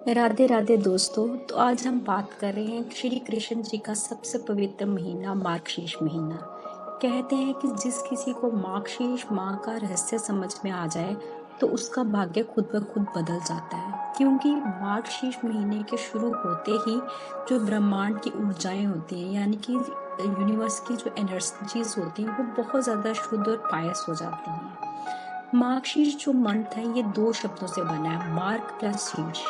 राधे राधे दोस्तों। तो आज हम बात कर रहे हैं श्री कृष्ण जी का सबसे पवित्र महीना मार्गशीर्ष महीना। कहते हैं कि जिस किसी को मार्गशीर्ष माह का रहस्य समझ में आ जाए तो उसका भाग्य खुद ब खुद बदल जाता है, क्योंकि मार्गशीर्ष महीने के शुरू होते ही जो ब्रह्मांड की ऊर्जाएं होती हैं, यानी कि यूनिवर्स की जो एनर्जीज होती हैं, वो बहुत ज़्यादा शुद्ध और पायस हो जाती हैं। मार्गशीर्ष जो मंथ है ये दो शब्दों से बना है, मार्ग प्लस शीर्ष।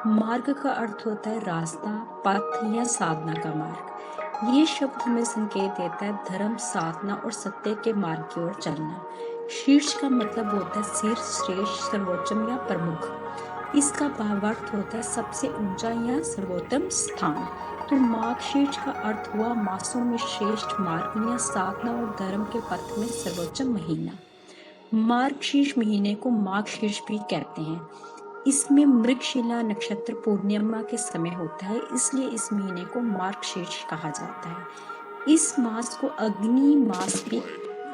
मार्ग का अर्थ होता है रास्ता, पथ या साधना का मार्ग। ये शब्द हमें संकेत देता है धर्म, साधना और सत्य के मार्ग की ओर चलना। शीर्ष का मतलब होता है सिर, श्रेष्ठ, सर्वोच्चम या प्रमुख। इसका भावार्थ होता है सबसे ऊंचा या सर्वोत्तम स्थान। तो मार्गशीर्ष का अर्थ हुआ मासों में श्रेष्ठ मार्ग या साधना और धर्म के पथ में सर्वोच्चम महीना। मार्गशीर्ष महीने को मार्गशीर्ष भी कहते हैं। इसमें मृगशिला नक्षत्र पूर्णिमा के समय होता है, इसलिए इस महीने को मार्गशीर्ष कहा जाता है। इस मास को अग्नि मास भी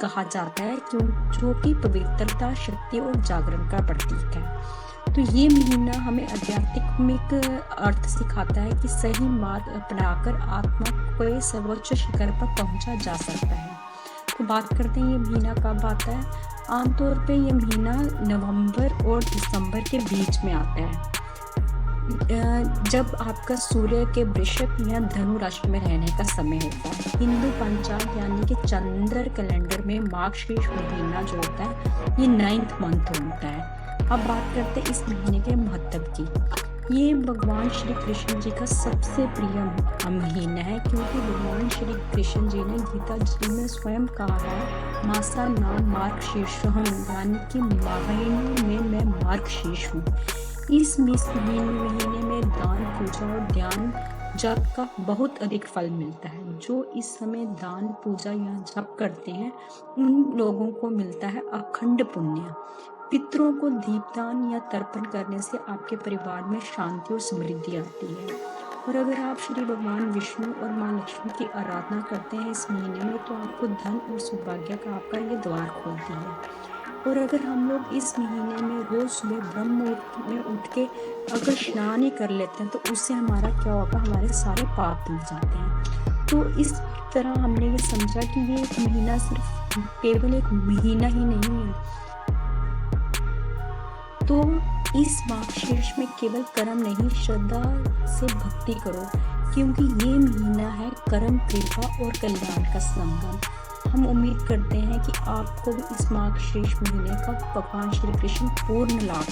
कहा जाता है, जो कि पवित्रता, शक्ति और जागरण का प्रतीक है। तो ये महीना हमें आध्यात्मिक अर्थ सिखाता है कि सही मार्ग अपनाकर आत्मा को सर्वोच्च शिखर पर पहुंचा जा सकता है। तो बात करते हैं ये महीना कब आता है। आमतौर पे ये महीना नवंबर और दिसंबर के बीच में आता है, जब आपका सूर्य के वृश्चिक या धनु राशि में रहने का समय होता है। हिंदू पंचांग यानी कि चंद्र कैलेंडर में मार्गशीर्ष महीना जो होता है ये 9th मंथ होता है। अब बात करते हैं इस महीने के महत्व की। ये भगवान श्री कृष्ण जी का सबसे प्रिय महीना है, क्योंकि भगवान श्री कृष्ण जी ने गीता जी में स्वयं कहा है, मासा नाम मार्गशीर्षोहम, यानी कि महीने में मैं मार्गशीर्ष हूँ। इस महीने में दान, पूजा और ध्यान जप का बहुत अधिक फल मिलता है। जो इस समय दान, पूजा या जप करते हैं उन लोगों को मिलता है अखंड पुण्य। पितरों को दीपदान या तर्पण करने से आपके परिवार में शांति और समृद्धि आती है। और अगर आप श्री भगवान विष्णु और माँ लक्ष्मी की आराधना करते हैं इस महीने में, तो आपको धन और सौभाग्य का आपका ये द्वार खोलती है। और अगर हम लोग इस महीने में रोज सुबह ब्रह्म मुहूर्त में उठ के अगर स्नान ही कर लेते हैं, तो उससे हमारा क्या होगा, हमारे सारे पाप धुल जाते हैं। तो इस तरह हमने ये समझा कि ये एक महीना सिर्फ केवल एक महीना ही नहीं है। तो इस मार्गशीर्ष में केवल कर्म नहीं, श्रद्धा से भक्ति करो, क्योंकि ये महीना है कर्म, कृपा और कल्याण का संगम। हम उम्मीद करते हैं कि आपको भी इस मार्गशीर्ष महीने का भगवान श्री कृष्ण पूर्ण लाभ